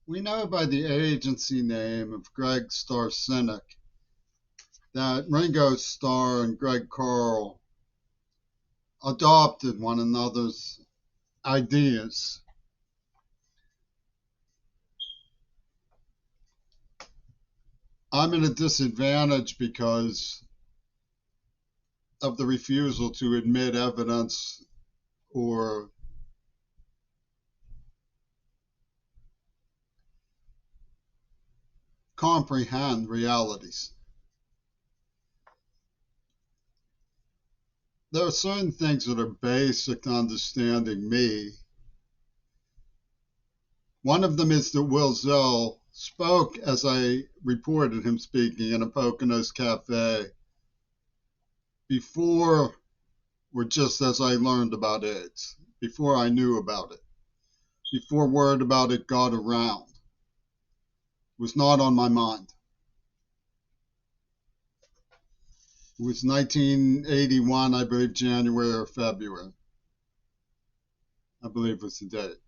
We know by the agency name of Greg Starr Cynic that Ringo Starr and Greg Carl adopted one another's ideas. I'm at a disadvantage because of the refusal to admit evidence or comprehend realities. There are certain things that are basic to understanding me. One of them is that Zell spoke as I reported him speaking in a Poconos cafe before, or just as I learned about AIDS, before I knew about it, before word about it got around. It was not on my mind. It was 1981, I believe, January or February. I believe was the date.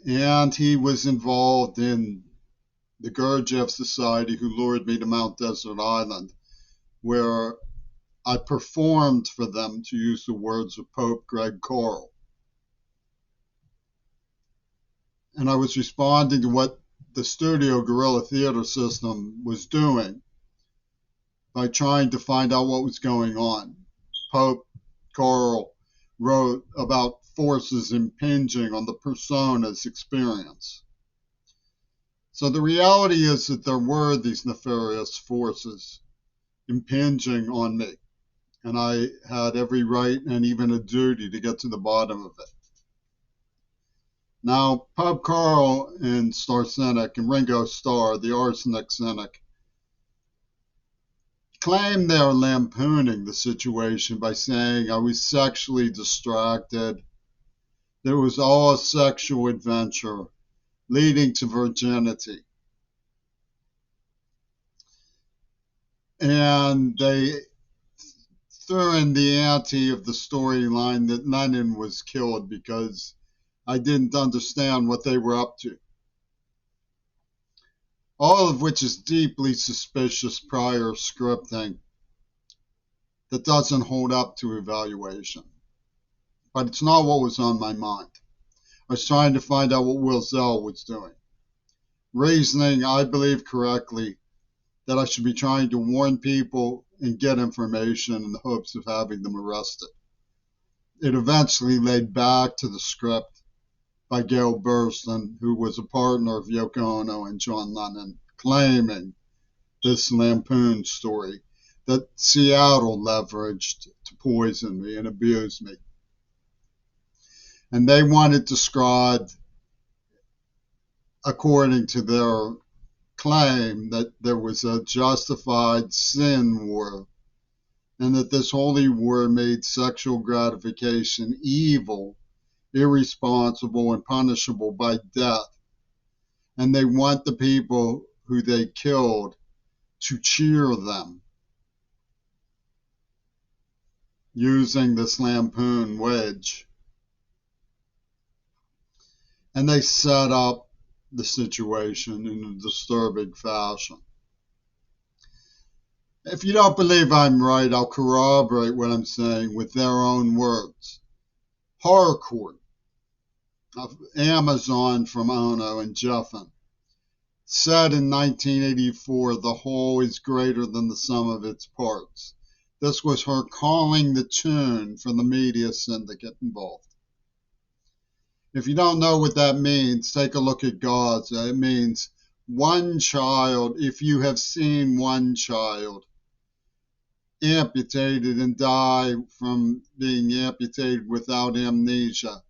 And he was involved in the Gurdjieff Society, who lured me to Mount Desert Island, where I performed for them, to use the words of Pope Greg Carl. And I was responding to what the studio guerrilla theater system was doing by trying to find out what was going on. Pope Carl wrote about forces impinging on the persona's experience. So the reality is that there were these nefarious forces impinging on me, and I had every right and even a duty to get to the bottom of it. Now, Pope Carl and Starr Cynic and Ringo Starr, the arsenic cynic, claim they're lampooning the situation by saying I was sexually distracted. There was all a sexual adventure leading to virginity. And they threw in the ante of the storyline that Lennon was killed because I didn't understand what they were up to. All of which is deeply suspicious prior scripting that doesn't hold up to evaluation. But it's not what was on my mind. I was trying to find out what Zell was doing. Reasoning, I believe correctly, that I should be trying to warn people and get information in the hopes of having them arrested. It eventually led back to the script by Gail Burston, who was a partner of Yoko Ono and John Lennon, claiming this lampoon story that Seattle leveraged to poison me and abuse me. And they wanted described, according to their claim, that there was a justified sin war and that this holy war made sexual gratification evil, irresponsible, and punishable by death. And they want the people who they killed to cheer them using this lampoon wedge. And they set up the situation in a disturbing fashion. If you don't believe I'm right, I'll corroborate what I'm saying with their own words. Harcourt of Amazon from Ono and Jeffen said in 1984, the whole is greater than the sum of its parts. This was her calling the tune for the media syndicate involved. If you don't know what that means, take a look at Gaza. It means one child, if you have seen one child amputated and die from being amputated without amnesia,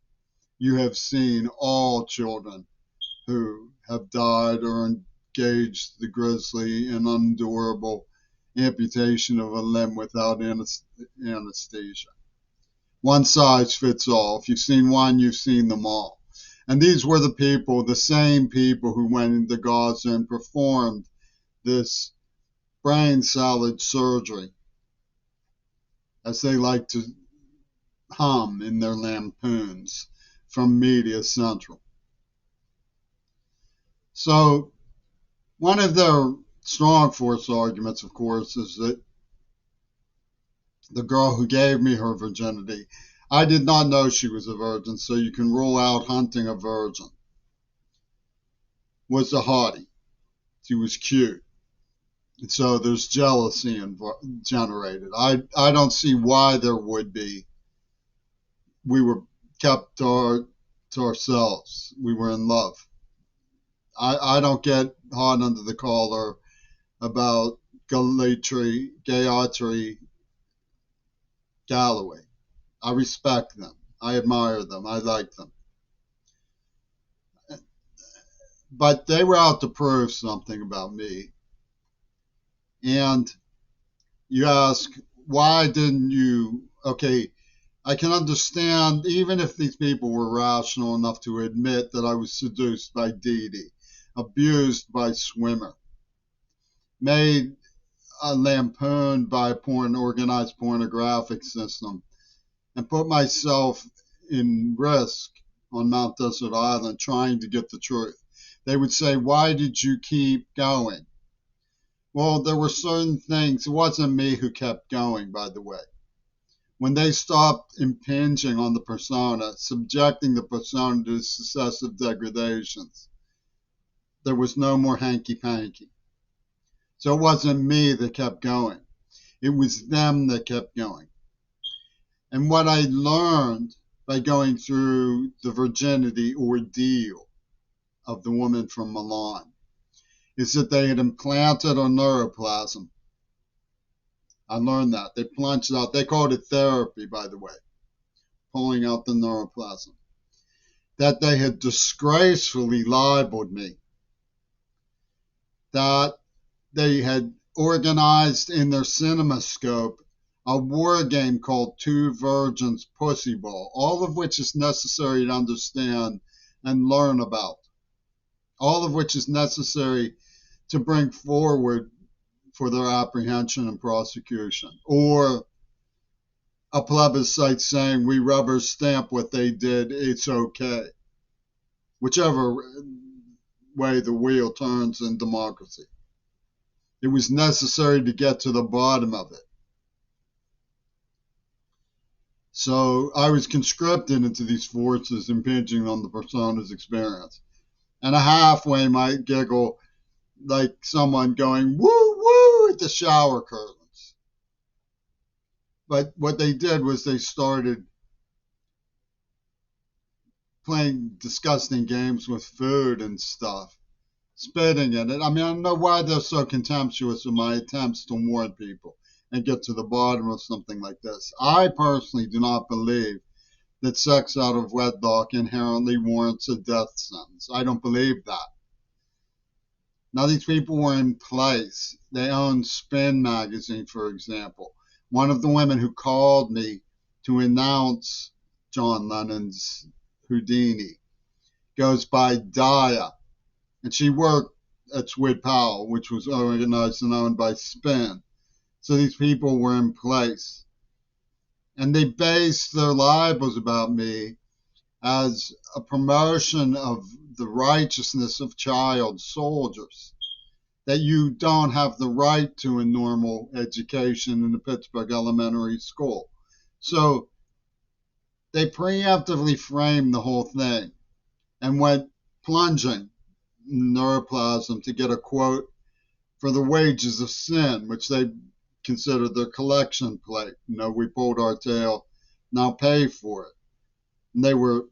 you have seen all children who have died or engaged the grisly and unendurable amputation of a limb without anesthesia. One size fits all. If you've seen one, you've seen them all. And these were the people, the same people who went into Gaza and performed this brain salad surgery, as they like to hum in their lampoons, from Media Central. So one of their strong force arguments, of course, is that the girl who gave me her virginity, I did not know she was a virgin, so you can rule out hunting a virgin, was a hottie. She was cute. And so there's jealousy generated. I don't see why there would be. We were kept to ourselves. We were in love. I don't get hot under the collar about Gayatri Galloway. I respect them. I admire them. I like them. But they were out to prove something about me. And you ask, why didn't you? Okay, I can understand, even if these people were rational enough to admit that I was seduced by Dee Dee, abused by Swimmer, made lampooned by a organized pornographic system, and put myself in risk on Mount Desert Island trying to get the truth. They would say, why did you keep going? Well, there were certain things. It wasn't me who kept going, by the way. When they stopped impinging on the persona, subjecting the persona to successive degradations, there was no more hanky-panky. So it wasn't me that kept going. It was them that kept going. And what I learned by going through the virginity ordeal of the woman from Milan is that they had implanted a neuroplasm. I learned that. They plunged out. They called it therapy, by the way, pulling out the neuroplasm. That they had disgracefully libeled me. That they had organized in their CinemaScope a war game called Two Virgins Pussy Ball, all of which is necessary to understand and learn about. All of which is necessary to bring forward for their apprehension and prosecution. Or a plebiscite saying we rubber stamp what they did, it's okay. Whichever way the wheel turns in democracy. It was necessary to get to the bottom of it. So I was conscripted into these forces impinging on the persona's experience. And I halfway might giggle like someone going woo woo at the shower curtains. But what they did was they started playing disgusting games with food and stuff, spitting in it. I mean, I don't know why they're so contemptuous of my attempts to warn people and get to the bottom of something like this. I personally do not believe that sex out of wedlock inherently warrants a death sentence. I don't believe that. Now, these people were in place. They owned Spin magazine, for example. One of the women who called me to announce John Lennon's Houdini goes by Daya, and she worked at Swid Powell, which was organized and owned by Spin. So these people were in place. And they based their libels about me as a promotion of the righteousness of child soldiers, that you don't have the right to a normal education in the Pittsburgh elementary school. So they preemptively framed the whole thing and went plunging in neuroplasm to get a quote for the wages of sin, which they considered their collection plate. You know, we pulled our tail, now pay for it. And they were,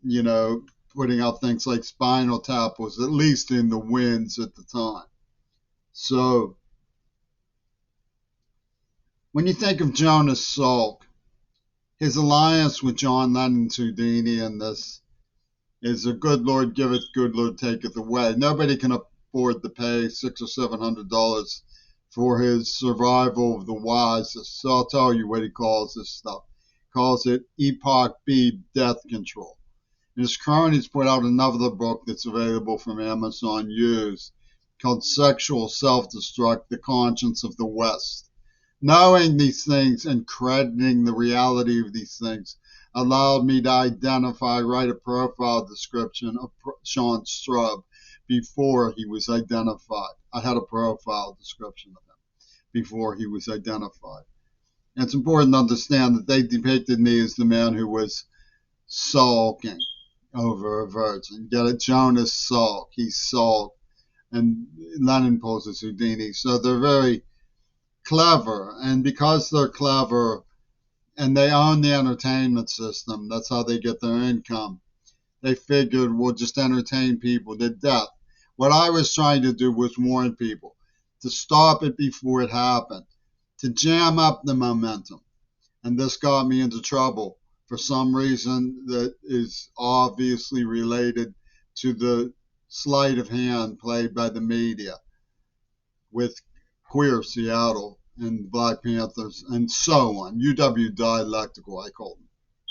you know, putting out things like Spinal Tap was at least in the winds at the time. So when you think of Jonas Salk, his alliance with John Lennon's Houdini in this is a good Lord giveth, good Lord taketh away. Nobody can afford to pay $600 or $700 for his survival of the wisest. So I'll tell you what he calls this stuff. He calls it Epoch B Death Control. And his cronies put out another book that's available from Amazon used called Sexual Self-Destruct, The Conscience of the West. Knowing these things and crediting the reality of these things allowed me to identify, write a profile description of Sean Strub before he was identified. I had a profile description of him before he was identified. And it's important to understand that they depicted me as the man who was sulking over a virgin. Get it? Jonas Salk. He sulked. And Lennon poses Houdini. So they're very clever. And because they're clever and they own the entertainment system, that's how they get their income. They figured we'll just entertain people to death. What I was trying to do was warn people to stop it before it happened, to jam up the momentum. And this got me into trouble for some reason that is obviously related to the sleight of hand played by the media with Queer Seattle and Black Panthers and so on. UW Dialectical, I call them.